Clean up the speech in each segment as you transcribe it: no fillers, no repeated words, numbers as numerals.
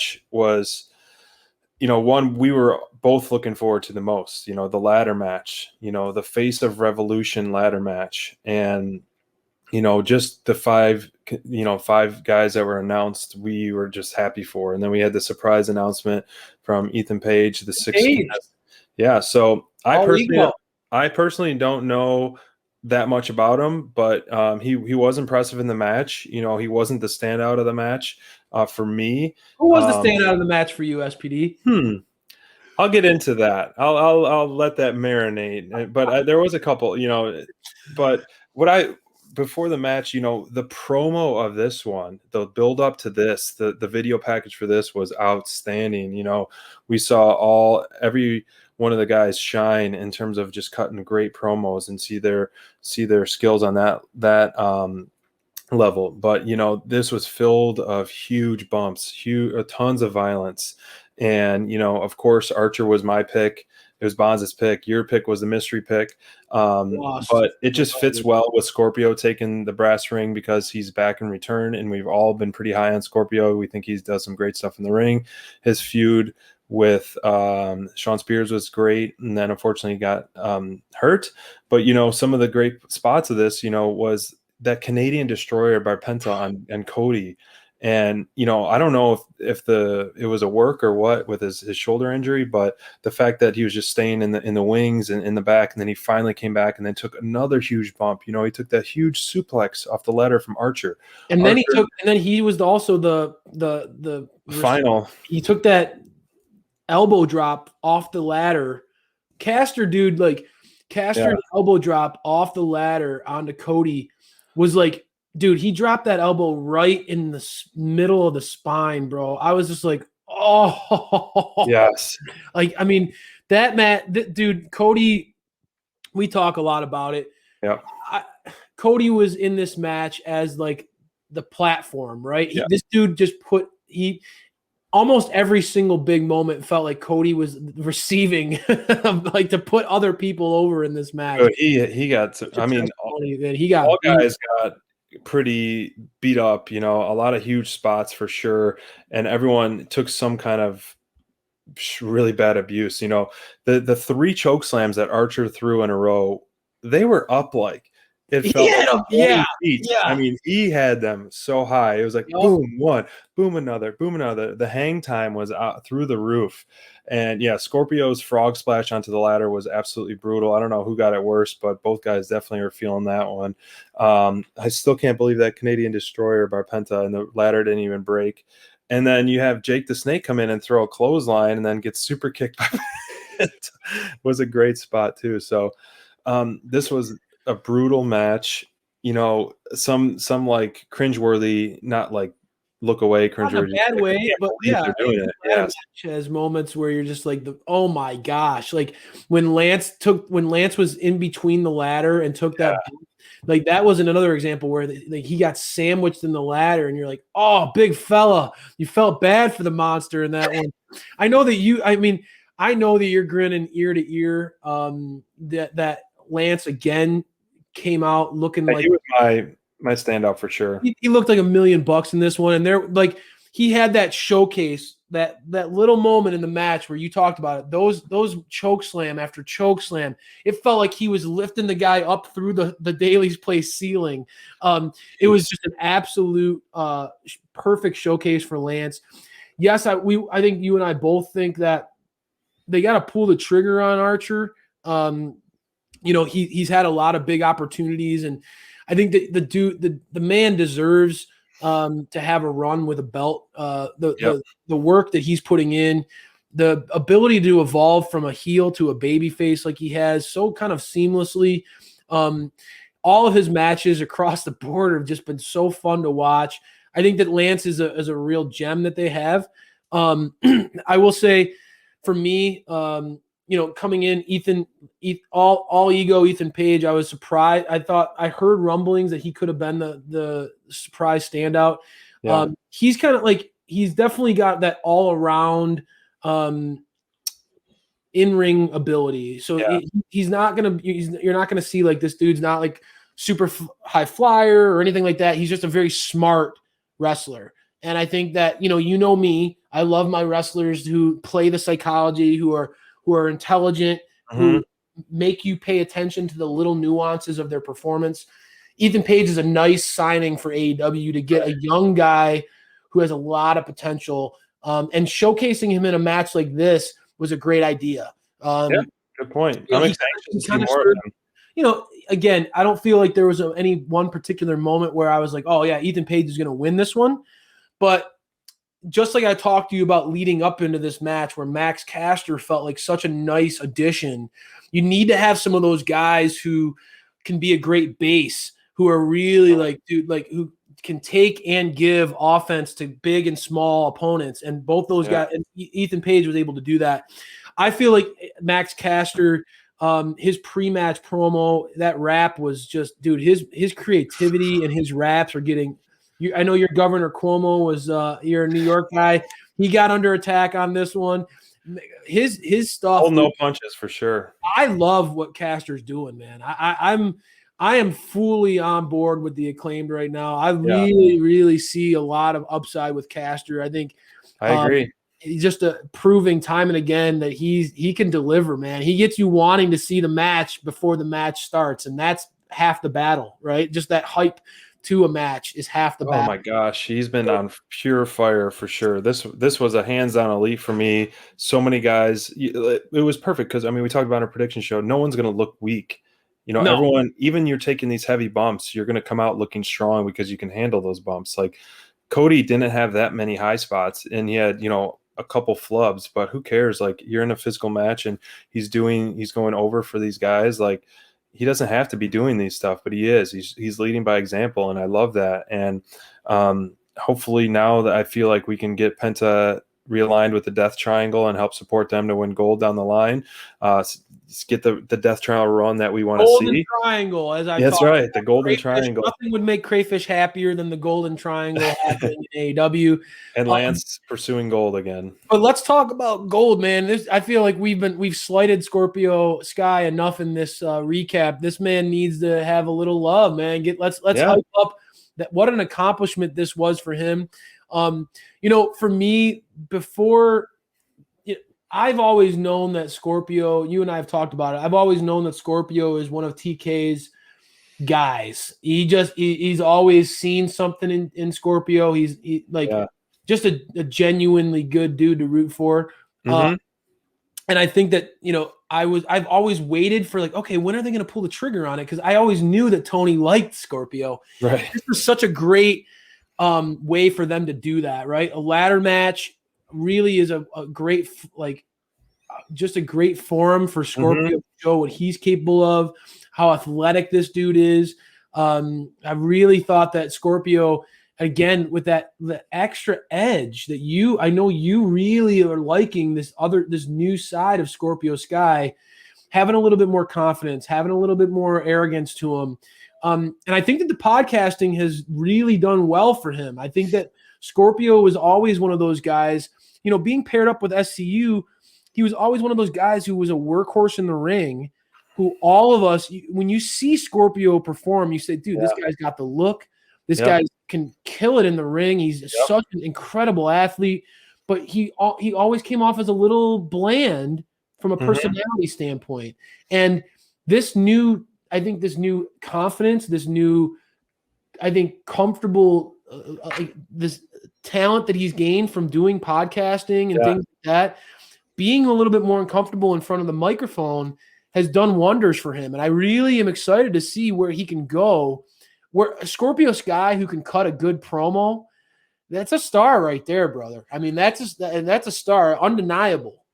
match was, one we were both looking forward to the most, the ladder match, the Face of Revolution ladder match. And, just the five guys that were announced, we were just happy for. And then we had the surprise announcement from Ethan Page, the 16th. Yeah. So I personally don't know that much about him, but he was impressive in the match. He wasn't the standout of the match for me. Who was the standout of the match for you, SPD? I'll get into that. I'll let that marinate. But there was a couple, but before the match, the promo of this one, the build up to this, the video package for this was outstanding. We saw every one of the guys shine in terms of just cutting great promos and see their skills on that level. But this was filled of huge bumps, tons of violence. And, of course, Archer was my pick. It was Bonz's pick. Your pick was the mystery pick. But it just fits well with Scorpio taking the brass ring because he's back in return. And we've all been pretty high on Scorpio. We think he does some great stuff in the ring. His feud with Sean Spears was great. And then, unfortunately, he got hurt. But, some of the great spots of this, was that Canadian Destroyer by Penta and Cody. And, I don't know if it was a work or what with his shoulder injury, but the fact that he was just staying in the wings and in the back, and then he finally came back and then took another huge bump. He took that huge suplex off the ladder from Archer. And then he was also the final. He took that elbow drop off the ladder. Caster elbow drop off the ladder onto Cody was like, dude, he dropped that elbow right in the middle of the spine, bro. I was just like, oh. Yes. Dude, Cody, we talk a lot about it. Yeah. Cody was in this match as like the platform, right? Yeah. This dude just almost every single big moment felt like Cody was receiving like to put other people over in this match. He got all guys got pretty beat up, a lot of huge spots for sure, and everyone took some kind of really bad abuse. The 3 choke slams that Archer threw in a row, they were up like it felt feet. I mean, he had them so high. It was like boom one, boom another, boom another. The hang time was out through the roof. And Scorpio's frog splash onto the ladder was absolutely brutal. I don't know who got it worse, but both guys definitely are feeling that one. I still can't believe that Canadian Destroyer by Penta and the ladder didn't even break. And then you have Jake the Snake come in and throw a clothesline and then get super kicked by it. Was a great spot too. So this was a brutal match. Some like cringeworthy, not like look away cringeworthy. Not in a bad way, but they're doing it. Yes. Has moments where you're just like, oh my gosh, like when Lance was in between the ladder and took that, like that was another example where he got sandwiched in the ladder, and you're like, oh, big fella, you felt bad for the monster in that one. I know that you're grinning ear to ear. That Lance again came out looking like he was my standout for sure. He looked like $1 million in this one, and there like he had that showcase, that little moment in the match where you talked about it. Those choke slam after choke slam, it felt like he was lifting the guy up through the Daily's Place ceiling. It was just an absolute perfect showcase for Lance. Yes, I think you and I both think that they got to pull the trigger on Archer. He's had a lot of big opportunities, and I think that the man deserves to have a run with a belt. The work that he's putting in, the ability to evolve from a heel to a baby face like he has so kind of seamlessly. All of his matches across the board have just been so fun to watch. I think that Lance is a real gem that they have. I will say, for me, coming in, Ethan, all ego, Ethan Page, I was surprised. I heard rumblings that he could have been the surprise standout. Yeah. He's kind of like, he's definitely got that all around in-ring ability. So you're not going to see like this dude's not like super high flyer or anything like that. He's just a very smart wrestler. And I think that, you know me, I love my wrestlers who play the psychology, who are intelligent, who make you pay attention to the little nuances of their performance. Ethan Page is a nice signing for AEW to get a young guy who has a lot of potential, and showcasing him in a match like this was a great idea. Yeah, good point. I'm excited to see more of him. You know, again, I don't feel like there was any one particular moment where I was like, oh, yeah, Ethan Page is going to win this one. But just like I talked to you about leading up into this match where Max Caster felt like such a nice addition, you need to have some of those guys who can be a great base, who are really like, dude, like who can take and give offense to big and small opponents. And both those guys, and Ethan Page was able to do that. I feel like Max Caster, his pre-match promo, that rap was just, dude, his creativity and his raps are getting – I know your Governor Cuomo was you're a New York guy. He got under attack on this one. His stuff. Oh, no punches for sure. I love what Caster's doing, man. I am fully on board with the Acclaimed right now. I really see a lot of upside with Caster. I think I agree. He's just proving time and again that he can deliver, man. He gets you wanting to see the match before the match starts, and that's half the battle, right? Just that hype to a match is half the battle. Oh my gosh, he's been on pure fire for sure. This was a hands-on elite for me. So many guys, it was perfect because I mean we talked about our prediction show. No one's going to look weak. You know, everyone, even you're taking these heavy bumps, you're going to come out looking strong because you can handle those bumps. Like Cody didn't have that many high spots, and he had a couple flubs, but who cares? Like you're in a physical match, and he's going over for these guys. Like he doesn't have to be doing these stuff, but he is. He's leading by example, and I love that. And hopefully now that I feel like we can get Penta realigned with the Death Triangle and help support them to win gold down the line, get the Death Triangle run that we want to see. Golden Triangle, as I That's right, the Golden Crayfish, Triangle. Nothing would make Crayfish happier than the Golden Triangle happening in AEW. And Lance pursuing gold again. But let's talk about gold, man. I feel like we've slighted Scorpio Sky enough in this recap. This man needs to have a little love, man. Let's hype up that what an accomplishment this was for him. For me, before I've always known that Scorpio, you and I have talked about it. I've always known that Scorpio is one of TK's guys. He's always seen something in Scorpio. He's just a genuinely good dude to root for. And I think that, I've always waited for like, okay, when are they going to pull the trigger on it? Because I always knew that Tony liked Scorpio. Right. This was such a great way for them to do that, right? A ladder match really is a great, just a great forum for Scorpio to show what he's capable of, how athletic this dude is. I really thought that Scorpio, again, with the extra edge that I know you really are liking this new side of Scorpio Sky, having a little bit more confidence, having a little bit more arrogance to him. And I think that the podcasting has really done well for him. I think that Scorpio was always one of those guys, being paired up with SCU, he was always one of those guys who was a workhorse in the ring, who all of us, when you see Scorpio perform, you say, dude, this guy's got the look. This guy can kill it in the ring. He's such an incredible athlete, but he always came off as a little bland from a personality standpoint. And this new confidence, this new, I think, comfortable, this talent that he's gained from doing podcasting and things like that, being a little bit more uncomfortable in front of the microphone has done wonders for him. And I really am excited to see where he can go. Where Scorpio Sky, who can cut a good promo, that's a star right there, brother. I mean, that's a star, undeniable.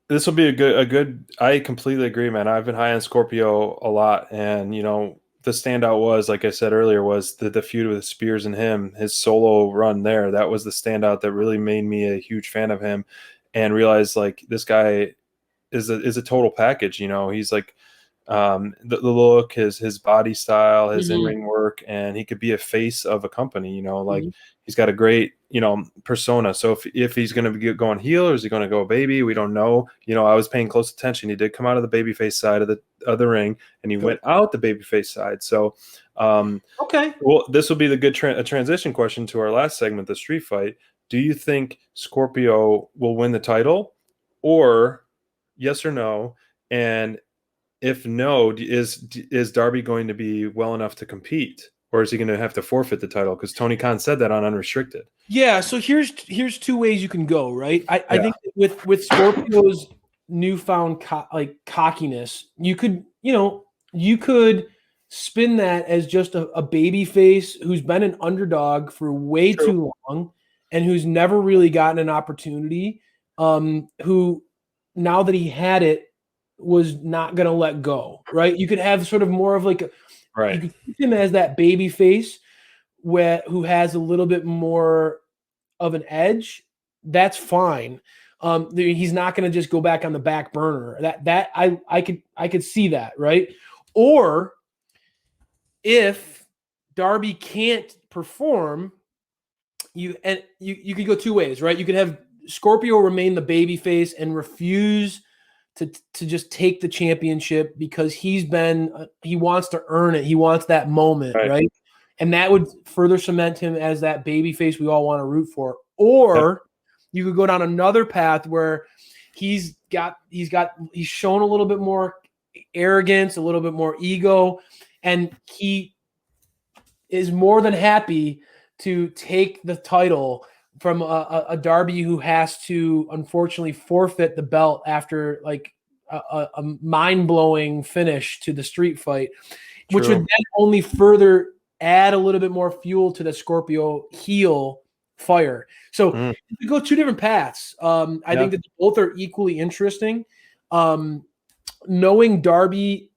This will be a good. I completely agree, man. I've been high on Scorpio a lot, and the standout was, like I said earlier, was the feud with Spears and him, his solo run there. That was the standout that really made me a huge fan of him, and realized like this guy is a total package. He's like the look, his body style, his in-ring work, and he could be a face of a company. He's got a great persona. So if he's going to be going heel or is he going to go baby, we don't know. I was paying close attention. He did come out of the babyface side of the ring, and he went out the babyface side. So okay, well, this will be the good transition question to our last segment, the street fight. do you think Scorpio will win the title, or yes or no? And if no, is Darby going to be well enough to compete, or is he going to have to forfeit the title? Because Tony Khan said that on Unrestricted. Yeah, so here's two ways you can go, right? I Yeah. think with Scorpio's newfound cockiness, you could spin that as just a baby face who's been an underdog for way True. too long and who's never really gotten an opportunity. Who now that he had it was not going to let go, right? You could have sort of more of like you could keep him as that baby face who has a little bit more of an edge. That's fine. He's not going to just go back on the back burner. That I could see that, right? Or if Darby can't perform, you could go two ways, right? You could have Scorpio remain the baby face and refuse to just take the championship because he wants to earn it. He wants that moment, right? And that would further cement him as that baby face we all want to root for. Or you could go down another path where he's shown a little bit more arrogance, a little bit more ego, and he is more than happy to take the title from a Darby who has to unfortunately forfeit the belt after like a mind-blowing finish to the street fight. True. Which would then only further add a little bit more fuel to the Scorpio heel fire. So we go two different paths. I think that both are equally interesting. Knowing Darby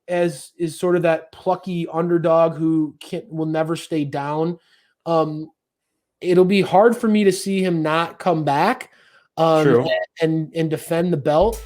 is sort of that plucky underdog who will never stay down. It'll be hard for me to see him not come back and defend the belt.